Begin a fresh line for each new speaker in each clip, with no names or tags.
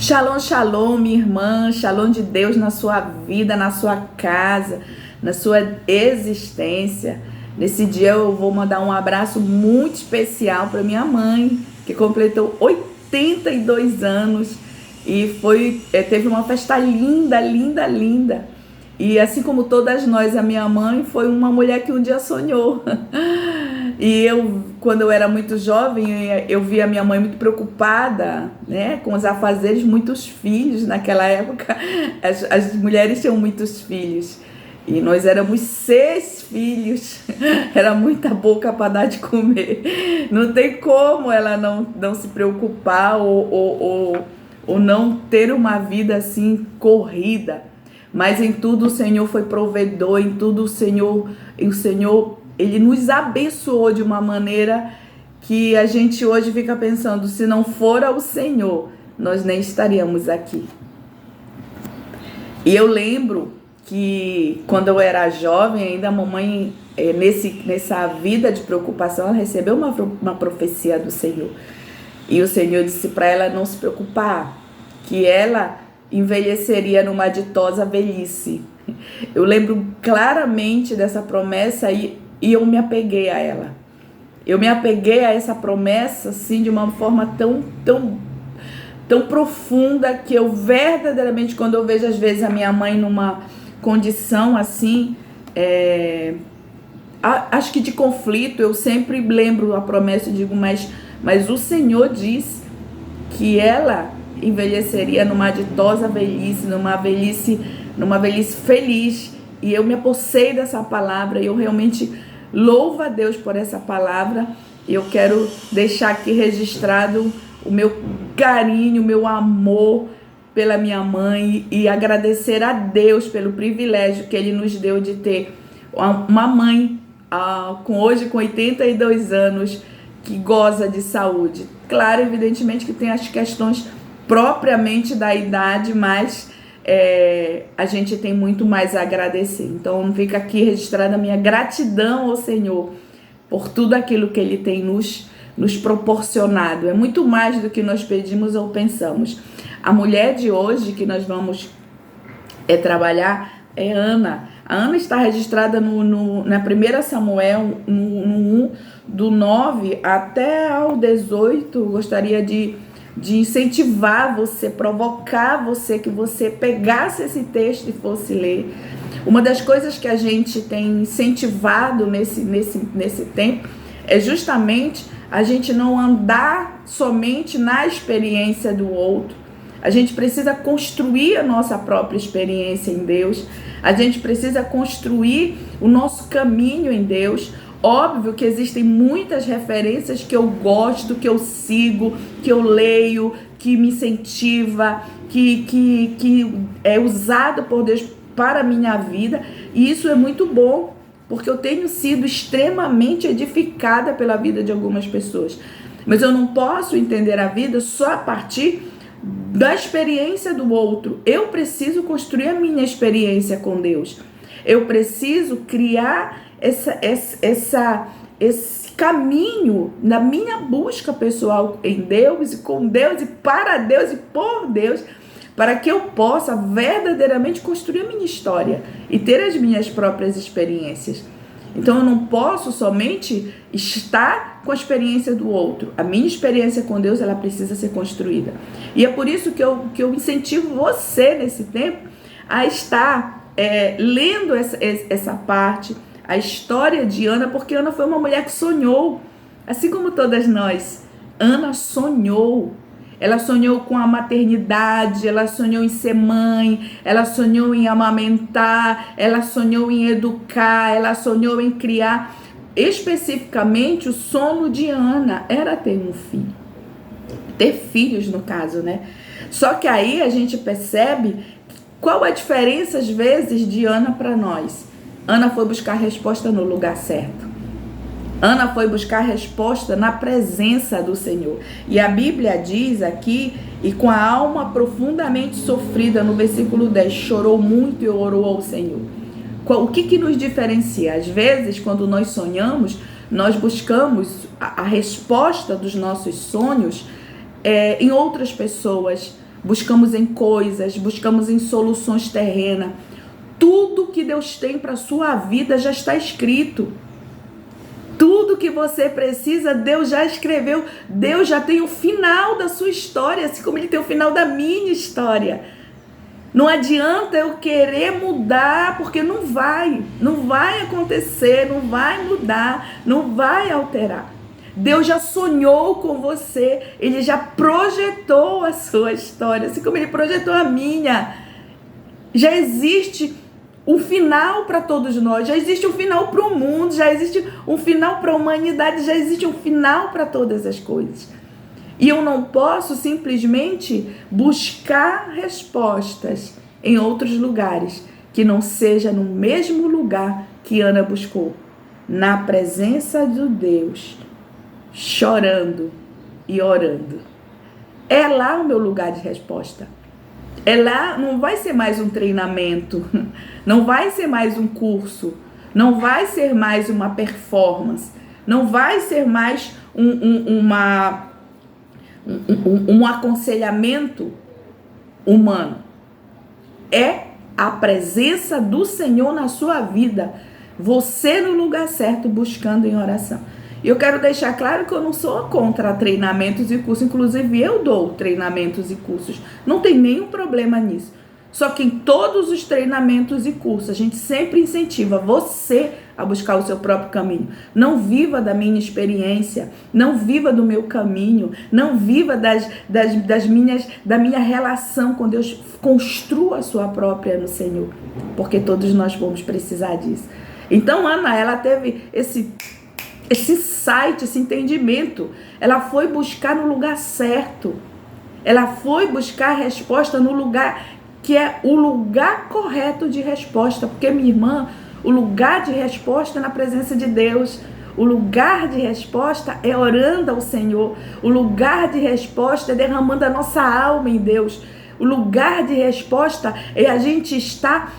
Shalom, shalom, minha irmã, shalom de Deus na sua vida, na sua casa, na sua existência. Nesse dia eu vou mandar um abraço muito especial para minha mãe, que completou 82 anos e teve uma festa linda, linda, linda. E assim como todas nós, a minha mãe foi uma mulher que um dia sonhou. E quando eu era muito jovem, eu via a minha mãe muito preocupada, né, com os afazeres, muitos filhos. Naquela época, as mulheres tinham muitos filhos. E nós éramos 6 filhos. Era muita boca para dar de comer. Não tem como ela não se preocupar ou não ter uma vida assim corrida. Mas em tudo o Senhor foi provedor, em tudo o Senhor, Ele nos abençoou de uma maneira que a gente hoje fica pensando, se não fora o Senhor, nós nem estaríamos aqui. E eu lembro que quando eu era jovem, ainda a mamãe, nessa vida de preocupação, ela recebeu uma profecia do Senhor. E o Senhor disse para ela não se preocupar, que ela envelheceria numa ditosa velhice. Eu lembro claramente dessa promessa e eu me apeguei a ela. Eu me apeguei a essa promessa assim de uma forma tão profunda que eu verdadeiramente, quando eu vejo às vezes a minha mãe numa condição assim, acho que de conflito, eu sempre lembro a promessa e digo, mas o Senhor diz que ela envelheceria numa ditosa velhice, numa velhice feliz. E eu me apossei dessa palavra e eu realmente louvo a Deus por essa palavra. E eu quero deixar aqui registrado o meu carinho, o meu amor pela minha mãe e agradecer a Deus pelo privilégio que Ele nos deu de ter uma mãe hoje com 82 anos que goza de saúde. Claro, evidentemente que tem as questões propriamente da idade, mas a gente tem muito mais a agradecer. Então fica aqui registrada a minha gratidão ao Senhor por tudo aquilo que Ele tem nos proporcionado. É muito mais do que nós pedimos ou pensamos. A mulher de hoje que nós vamos trabalhar é Ana. A Ana está registrada na 1 Samuel, no 1, do 9 até ao 18. Gostaria de incentivar você, provocar você, que você pegasse esse texto e fosse ler. Uma das coisas que a gente tem incentivado nesse tempo é justamente a gente não andar somente na experiência do outro. A gente precisa construir a nossa própria experiência em Deus. A gente precisa construir o nosso caminho em Deus. Óbvio que existem muitas referências que eu gosto, que eu sigo, que eu leio, que me incentiva, que é usado por Deus para a minha vida. E isso é muito bom, porque eu tenho sido extremamente edificada pela vida de algumas pessoas. Mas eu não posso entender a vida só a partir da experiência do outro. Eu preciso construir a minha experiência com Deus. Eu preciso criar esse caminho na minha busca pessoal em Deus e com Deus e para Deus e por Deus, para que eu possa verdadeiramente construir a minha história e ter as minhas próprias experiências. Então eu não posso somente estar com a experiência do outro. A minha experiência com Deus, ela precisa ser construída. E é por isso que eu incentivo você nesse tempo a estar lendo essa parte, a história de Ana, porque Ana foi uma mulher que sonhou, assim como todas nós. Ana sonhou. Ela sonhou com a maternidade, ela sonhou em ser mãe, ela sonhou em amamentar, ela sonhou em educar, ela sonhou em criar. Especificamente, o sonho de Ana era ter um filho. Ter filhos, no caso, né? Só que aí a gente percebe qual a diferença, às vezes, de Ana para nós. Ana foi buscar resposta no lugar certo. Ana foi buscar resposta na presença do Senhor. E a Bíblia diz aqui, e com a alma profundamente sofrida, no versículo 10, chorou muito e orou ao Senhor. O que nos diferencia? Às vezes, quando nós sonhamos, nós buscamos a resposta dos nossos sonhos em outras pessoas. buscamos em coisas, buscamos em soluções terrenas. Tudo que Deus tem para a sua vida já está escrito. Tudo que você precisa, Deus já escreveu. Deus já tem o final da sua história, assim como Ele tem o final da minha história. Não adianta eu querer mudar, porque não vai acontecer, não vai mudar, não vai alterar. Deus já sonhou com você, Ele já projetou a sua história, assim como Ele projetou a minha. Já existe um final para todos nós, já existe um final para o mundo, já existe um final para a humanidade, já existe um final para todas as coisas. E eu não posso simplesmente buscar respostas em outros lugares, que não seja no mesmo lugar que Ana buscou, na presença de Deus, chorando e orando. É lá o meu lugar de resposta. É lá, não vai ser mais um treinamento, não vai ser mais um curso, não vai ser mais uma performance, não vai ser mais um aconselhamento humano. É a presença do Senhor na sua vida, você no lugar certo, buscando em oração. E eu quero deixar claro que eu não sou contra treinamentos e cursos, inclusive eu dou treinamentos e cursos, não tem nenhum problema nisso. Só que em todos os treinamentos e cursos, a gente sempre incentiva você a buscar o seu próprio caminho. Não viva da minha experiência, não viva do meu caminho, não viva da minha relação com Deus. Construa a sua própria no Senhor, porque todos nós vamos precisar disso. Então, Ana, ela teve esse insight, esse entendimento. Ela foi buscar no lugar certo. Ela foi buscar a resposta no lugar que é o lugar correto de resposta. Porque, minha irmã, o lugar de resposta é na presença de Deus. O lugar de resposta é orando ao Senhor. O lugar de resposta é derramando a nossa alma em Deus. O lugar de resposta é a gente estar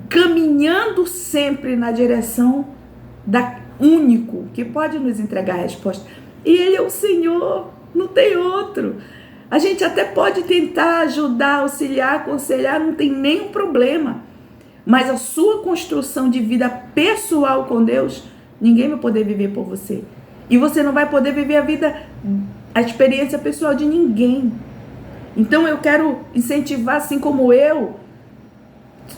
caminhando sempre na direção da único que pode nos entregar a resposta. E Ele é o Senhor, não tem outro. A gente até pode tentar ajudar, auxiliar, aconselhar, não tem nenhum problema. Mas a sua construção de vida pessoal com Deus, ninguém vai poder viver por você. E você não vai poder viver a experiência pessoal de ninguém. Então eu quero incentivar, assim como eu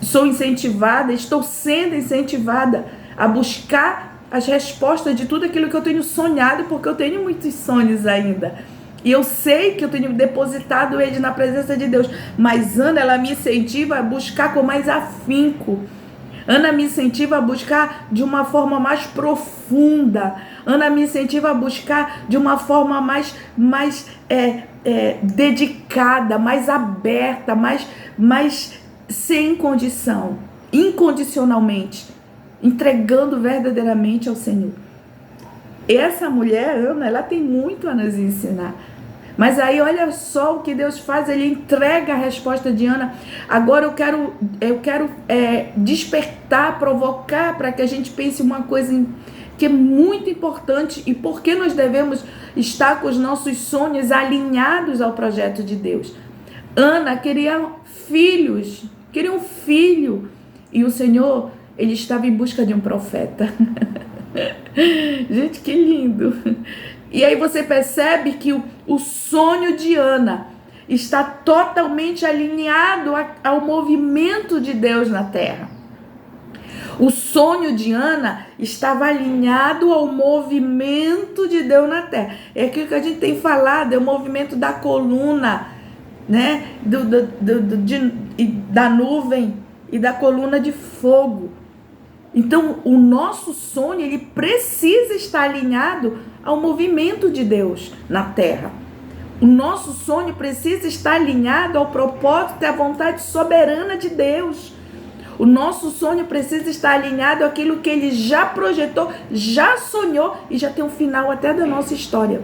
sou incentivada, estou sendo incentivada a buscar as respostas de tudo aquilo que eu tenho sonhado, porque eu tenho muitos sonhos ainda. E eu sei que eu tenho depositado eles na presença de Deus. Mas Ana, ela me incentiva a buscar com mais afinco. Ana me incentiva a buscar de uma forma mais profunda. Ana me incentiva a buscar de uma forma mais dedicada, mais aberta, mais sem condição, incondicionalmente, entregando verdadeiramente ao Senhor. Essa mulher, Ana, ela tem muito a nos ensinar. Mas aí olha só o que Deus faz, Ele entrega a resposta de Ana. Agora eu quero despertar, provocar para que a gente pense uma coisa que é muito importante e por que nós devemos estar com os nossos sonhos alinhados ao projeto de Deus. Ana queria filhos, queria um filho, e o Senhor, Ele estava em busca de um profeta. Gente, que lindo! E aí você percebe que o sonho de Ana está totalmente alinhado ao movimento de Deus na terra. O sonho de Ana estava alinhado ao movimento de Deus na terra. É aquilo que a gente tem falado, é o movimento da coluna, né? Da nuvem e da coluna de fogo. Então, o nosso sonho, ele precisa estar alinhado ao movimento de Deus na terra. O nosso sonho precisa estar alinhado ao propósito e à vontade soberana de Deus. O nosso sonho precisa estar alinhado àquilo que Ele já projetou, já sonhou e já tem um final até da nossa história.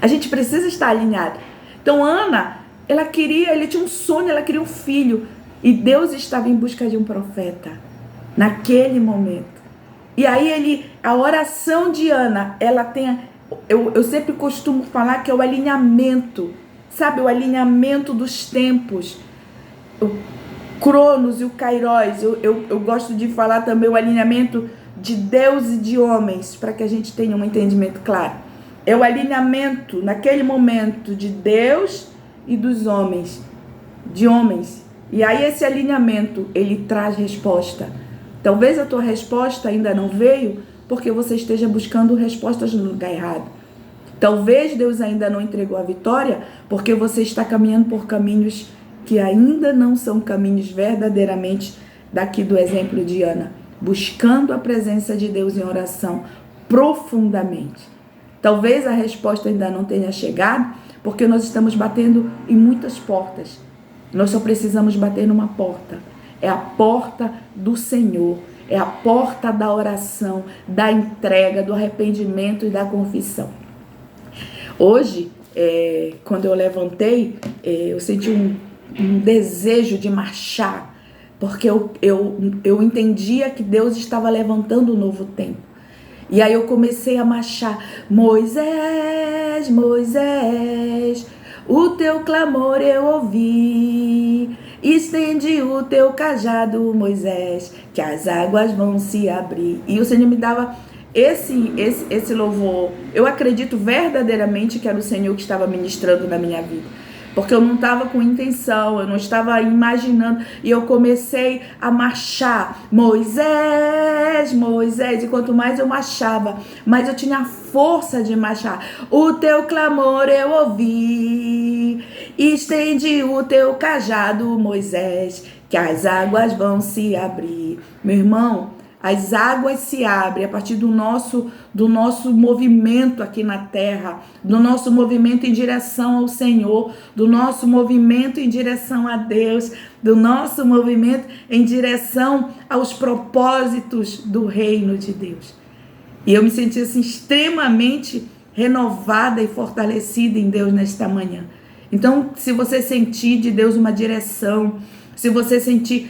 A gente precisa estar alinhado. Então, Ana, ele tinha um sonho, ela queria um filho. E Deus estava em busca de um profeta naquele momento. E aí a oração de Ana, ela tem, eu sempre costumo falar que é o alinhamento sabe, o alinhamento dos tempos, o Cronos e o Kairos. Eu gosto de falar também o alinhamento de Deus e de homens, para que a gente tenha um entendimento claro. É o alinhamento naquele momento de Deus e dos homens, de homens. E aí esse alinhamento, ele traz resposta. Talvez a tua resposta ainda não veio porque você esteja buscando respostas no lugar errado. Talvez Deus ainda não entregou a vitória porque você está caminhando por caminhos que ainda não são caminhos verdadeiramente daqui do exemplo de Ana, buscando a presença de Deus em oração profundamente. Talvez a resposta ainda não tenha chegado porque nós estamos batendo em muitas portas. Nós só precisamos bater numa porta. É a porta do Senhor. É a porta da oração, da entrega, do arrependimento e da confissão. Hoje, quando eu levantei, eu senti um desejo de marchar, porque eu entendia que Deus estava levantando um novo tempo. E aí eu comecei a marchar. Moisés, Moisés, o teu clamor eu ouvi. Estende o teu cajado, Moisés, que as águas vão se abrir. E o Senhor me dava esse louvor. Eu acredito verdadeiramente que era o Senhor que estava ministrando na minha vida. Porque eu não estava com intenção, eu não estava imaginando. E eu comecei a marchar. Moisés, Moisés. E quanto mais eu marchava, mais eu tinha a força de marchar. O teu clamor eu ouvi. Estende o teu cajado, Moisés, que as águas vão se abrir. Meu irmão, as águas se abrem a partir do nosso movimento aqui na terra, do nosso movimento em direção ao Senhor, do nosso movimento em direção a Deus, do nosso movimento em direção aos propósitos do reino de Deus. E eu me senti assim, extremamente renovada e fortalecida em Deus nesta manhã. Então, se você sentir de Deus uma direção, se você sentir,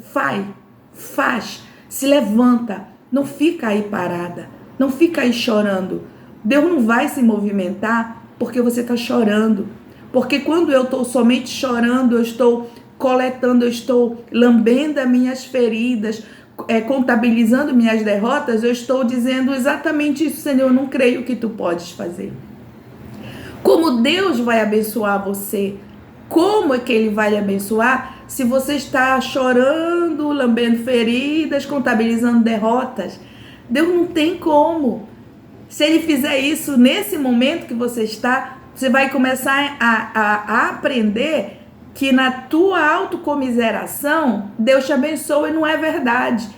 faz. Se levanta, não fica aí parada, não fica aí chorando. Deus não vai se movimentar porque você está chorando. Porque quando eu estou somente chorando, eu estou coletando, eu estou lambendo as minhas feridas, contabilizando minhas derrotas, eu estou dizendo exatamente isso, Senhor, eu não creio que tu podes fazer. Como Deus vai abençoar você? Como é que Ele vai lhe abençoar se você está chorando, lambendo feridas, contabilizando derrotas? Deus não tem como. Se Ele fizer isso nesse momento que você está, você vai começar a aprender que na tua autocomiseração, Deus te abençoa e não é verdade.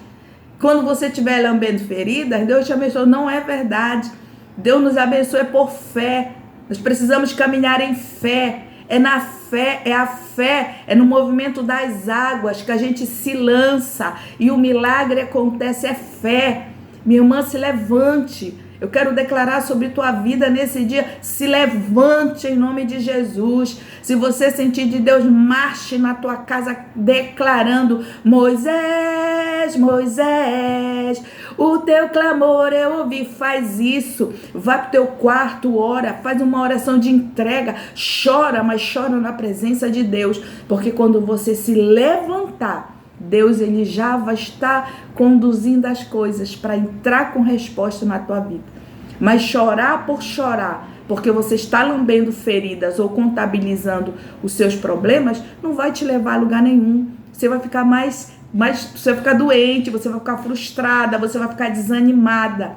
Quando você estiver lambendo feridas, Deus te abençoa, não é verdade. Deus nos abençoa por fé. Nós precisamos caminhar em fé. É na fé, é a fé, é no movimento das águas que a gente se lança e o milagre acontece, é fé. Minha irmã, se levante. Eu quero declarar sobre tua vida nesse dia, se levante em nome de Jesus. Se você sentir de Deus, marche na tua casa declarando: Moisés, Moisés, o teu clamor eu ouvi. Faz isso, vai pro teu quarto, ora, faz uma oração de entrega, chora, mas chora na presença de Deus, porque quando você se levantar, Deus, Ele já vai estar conduzindo as coisas para entrar com resposta na tua vida. Mas chorar por chorar, porque você está lambendo feridas ou contabilizando os seus problemas, não vai te levar a lugar nenhum. Você vai ficar você vai ficar doente, você vai ficar frustrada, você vai ficar desanimada.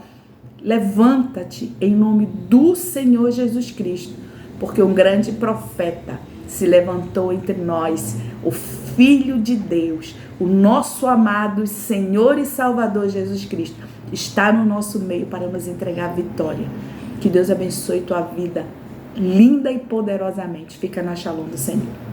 Levanta-te em nome do Senhor Jesus Cristo, porque um grande profeta se levantou entre nós, o Filho de Deus, o nosso amado Senhor e Salvador Jesus Cristo, está no nosso meio para nos entregar a vitória. Que Deus abençoe tua vida, linda e poderosamente. Fica na Shalom do Senhor.